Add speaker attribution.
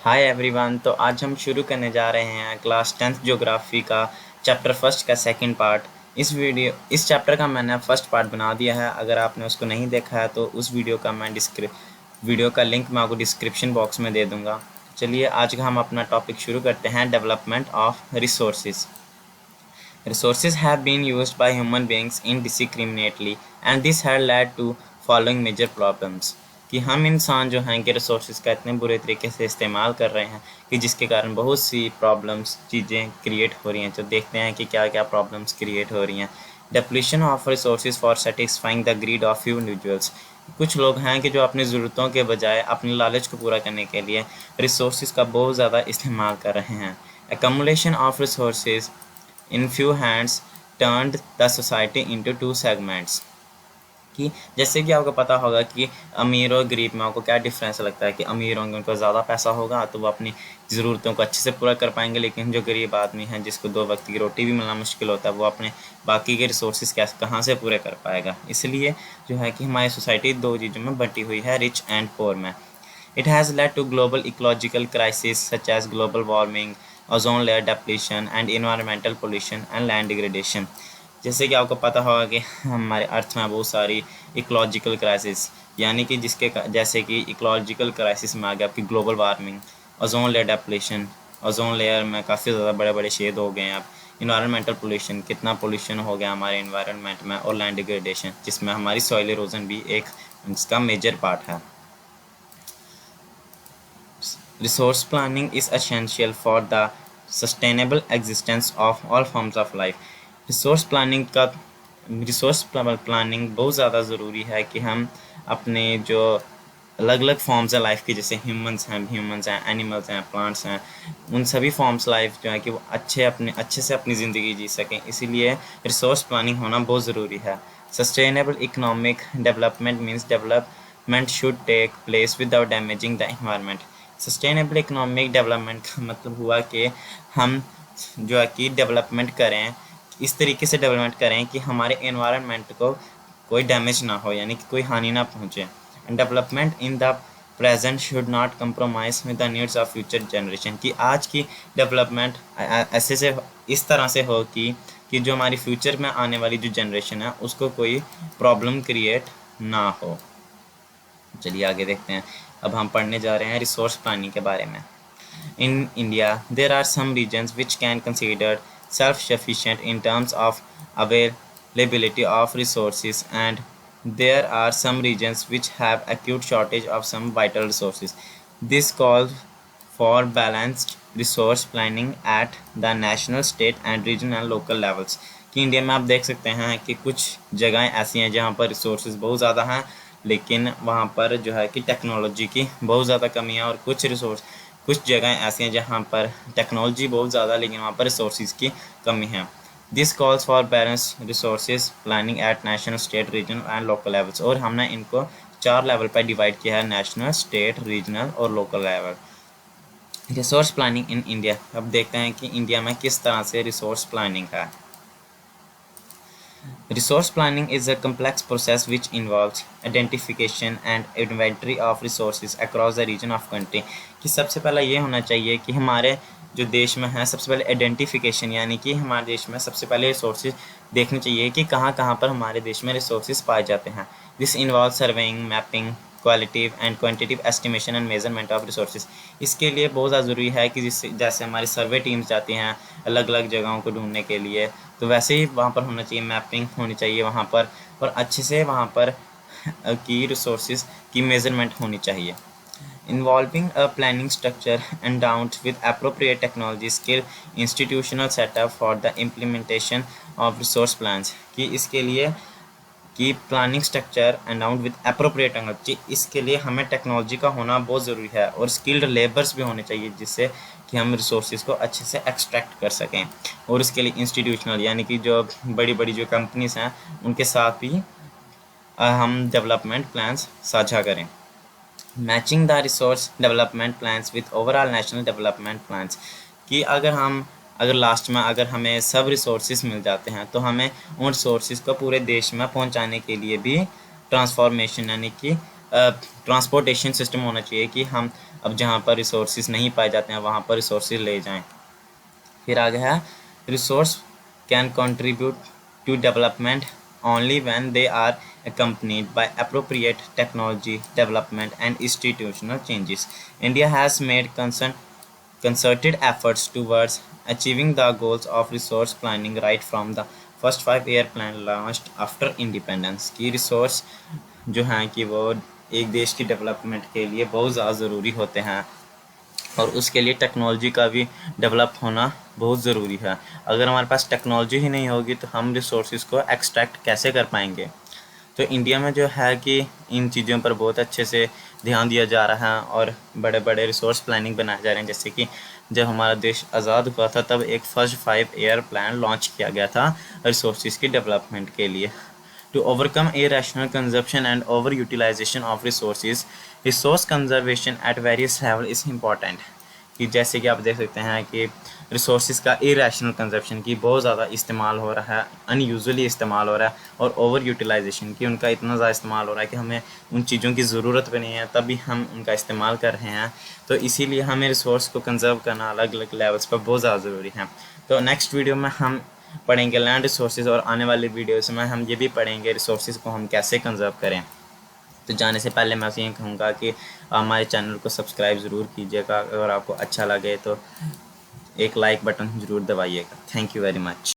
Speaker 1: Hi everyone. तो आज हम शुरू करने जा रहे हैं क्लास 10th ज्योग्राफी का चैप्टर फर्स्ट का सेकंड पार्ट। इस चैप्टर का मैंने फर्स्ट पार्ट बना दिया है। अगर आपने उसको नहीं देखा है तो उस वीडियो का लिंक मैं आपको डिस्क्रिप्शन बॉक्स में दे दूंगा। चलिए आज का हम अपना टॉपिक शुरू करते हैं, development of resources. Resources have been used by human beings indiscriminately and this had led to following major problems। कि हम इंसान जो हैं कि रिसोर्सेज का इतने बुरे तरीके से इस्तेमाल कर रहे हैं कि जिसके कारण बहुत सी प्रॉब्लम्स चीज़ें क्रिएट हो रही हैं। तो देखते हैं कि क्या क्या प्रॉब्लम्स क्रिएट हो रही हैं। Depletion of resources for satisfying the greed of few individuals. कुछ लोग हैं कि जो अपनी ज़रूरतों के बजाय अपने लालच को पूरा करने के लिए रिसोर्सेज का बहुत ज़्यादा इस्तेमाल कर रहे हैं। Accumulation of resources in few hands turned the society into two segments। कि जैसे कि आपको पता होगा कि अमीर और गरीब में आपको क्या डिफरेंस लगता है कि अमीर होंगे उनको ज़्यादा पैसा होगा तो वो अपनी ज़रूरतों को अच्छे से पूरा कर पाएंगे, लेकिन जो गरीब आदमी हैं जिसको 2 वक्त की रोटी भी मिलना मुश्किल होता है वो अपने बाकी के रिसोर्सेज कहाँ से पूरे कर पाएगा। इसलिए जो है कि हमारी सोसाइटी 2 चीज़ों में बटी हुई है, रिच एंड पोर में। It has led to global ecological crises such as global warming, ozone layer depletion and environmental pollution and land degradation। जैसे कि आपको पता होगा कि हमारे अर्थ में बहुत सारी इकोलॉजिकल क्राइसिस, यानी कि जैसे कि इकोलॉजिकल क्राइसिस में आ गया आपकी global warming, ozone layer depletion, ozone layer में काफ़ी ज़्यादा बड़े बड़े छेद हो गए हैं। अब इन्वायरमेंटल पोल्यूशन, कितना पोल्यूशन हो गया हमारे इन्वायरमेंट में, और लैंड डिग्रेडेशन जिसमें हमारी सॉइल इरोजन भी एक इसका मेजर पार्ट है। Resource planning is essential for the sustainable existence of all forms of life। Resource planning बहुत ज़्यादा ज़रूरी है कि हम अपने जो अलग अलग फॉर्म्स है लाइफ की, जैसे ह्यूमंस हैं, एनिमल्स हैं, प्लांट्स हैं, उन सभी फॉर्म्स लाइफ जो है कि वो अच्छे से अपनी ज़िंदगी जी सकें। इसीलिए रिसोर्स प्लानिंग होना बहुत ज़रूरी है। Sustainable economic development means development should take place without damaging the environment. Sustainable economic development का मतलब हुआ कि हम जो है कि डेवलपमेंट करें, इस तरीके से डेवलपमेंट करें कि हमारे एनवायरनमेंट को कोई डैमेज ना हो, यानी कि कोई हानि ना पहुँचे। And development in the present should not compromise with the needs of future generation. कि आज की डेवलपमेंट ऐसे से इस तरह से हो कि जो हमारी फ्यूचर में आने वाली जो जनरेशन है उसको कोई प्रॉब्लम क्रिएट ना हो। चलिए आगे देखते हैं। अब हम पढ़ने जा रहे हैं रिसोर्स प्लानिंग के बारे में। In India there are some regions which can considered self sufficient in terms of availability of resources and there are some regions which have acute shortage of some vital resources. This calls for balanced resource planning at the national, state and regional local levels. कि India में आप देख सकते हैं कि कुछ जगहें ऐसी हैं जहाँ पर रिसोर्सेज बहुत ज़्यादा हैं, लेकिन वहाँ पर जो है कि टेक्नोलॉजी की बहुत ज़्यादा कमी है, और कुछ जगहें ऐसी हैं जहाँ पर टेक्नोलॉजी बहुत ज़्यादा लेकिन वहाँ पर रिसोर्सेज की कमी है। This calls for balance resources planning at national, state, regional and local levels. और हमने इनको 4 लेवल पर डिवाइड किया है, नेशनल, स्टेट, रीजनल और local level. Resource planning in India. अब देखते हैं कि इंडिया में किस तरह से रिसोर्स प्लानिंग है। Resource planning is a complex process which involves identification and inventory of resources across the region of country। कि सबसे पहला ये होना चाहिए कि हमारे जो देश में है सबसे पहले आइडेंटिफिकेशन, यानी कि हमारे देश में सबसे पहले रिसोर्सेज देखने चाहिए कि कहाँ कहाँ पर हमारे देश में रिसोर्सेज पाए जाते हैं। This involve surveying, mapping, qualitative and quantitative estimation and measurement of resources. इसके लिए बहुत ज़्यादा ज़रूरी है कि जैसे हमारी सर्वे टीम्स जाती हैं अलग अलग जगहों को ढूंढने के लिए, तो वैसे ही वहाँ पर होना चाहिए, मैपिंग होनी चाहिए वहाँ पर, और अच्छे से वहाँ पर की रिसोर्सेज की मेजरमेंट होनी चाहिए। Involving a planning structure endowed with appropriate technology, skill, institutional setup for the implementation of resource plans। कि इसके लिए कि planning structure endowed with appropriate technology, इसके लिए हमें टेक्नोलॉजी का होना बहुत ज़रूरी है, और स्किल्ड लेबर्स भी होने चाहिए जिससे कि हम रिसोर्सेज को अच्छे से एक्सट्रैक्ट कर सकें। और उसके लिए इंस्टीट्यूशनल, यानी कि जो बड़ी बड़ी जो कंपनीज हैं उनके साथ भी हम डेवलपमेंट प्लान्स साझा करें। Matching the resource development plans with overall national development plans. कि अगर लास्ट में अगर हमें सब रिसोर्सेज मिल जाते हैं तो हमें उन रिसोर्सेज को पूरे देश में पहुंचाने के लिए भी ट्रांसफॉर्मेशन, यानी कि ट्रांसपोर्टेशन सिस्टम होना चाहिए कि हम अब जहाँ पर रिसोर्सेज नहीं पाए जाते हैं वहाँ पर रिसोर्सेज ले जाएं। फिर आगे है resource can contribute to development only when they are accompanied by appropriate technology development and institutional changes. India has made concerted efforts towards achieving the goals of resource planning right from the first 5-year plan launched after independence. की resource जो हैं कि वो एक देश की development के लिए बहुत ज़्यादा ज़रूरी होते हैं और उसके लिए टेक्नोलॉजी का भी डेवलप होना बहुत ज़रूरी है। अगर हमारे पास टेक्नोलॉजी ही नहीं होगी तो हम रिसोर्सेज को एक्सट्रैक्ट कैसे कर पाएंगे। तो इंडिया में जो है कि इन चीज़ों पर बहुत अच्छे से ध्यान दिया जा रहा है और बड़े बड़े रिसोर्स प्लानिंग बनाए जा रहे हैं। जैसे कि जब हमारा देश आज़ाद हुआ था तब एक फर्स्ट 5-year प्लान लॉन्च किया गया था रिसोर्सेज की डेवलपमेंट के लिए। To overcome irrational consumption and overutilization of resources, resource conservation at various levels is important. कि जैसे कि आप देख सकते हैं कि रिसोर्सेज का इरेशनल कंजप्शन की बहुत ज़्यादा इस्तेमाल हो रहा है, अनयूजुअली इस्तेमाल हो रहा है, और ओवर यूटिलाइजेशन की उनका इतना ज़्यादा इस्तेमाल हो रहा है कि हमें उन चीज़ों की ज़रूरत भी नहीं है तभी हम उनका इस्तेमाल कर रहे हैं। तो इसीलिए हमें रिसोर्स को कंजर्व करना अलग अलग लेवल्स पर बहुत ज़्यादा ज़रूरी है। तो नेक्स्ट वीडियो में हम पढ़ेंगे लैंड रिसोर्सेज और आने वाली वीडियोस में हम ये भी पढ़ेंगे रिसोर्सेज को हम कैसे कंजर्व करें। तो जाने से पहले मैं ये कहूँगा कि हमारे चैनल को सब्सक्राइब ज़रूर कीजिएगा। अगर आपको अच्छा लगे तो एक लाइक बटन ज़रूर दबाइएगा। Thank you very much.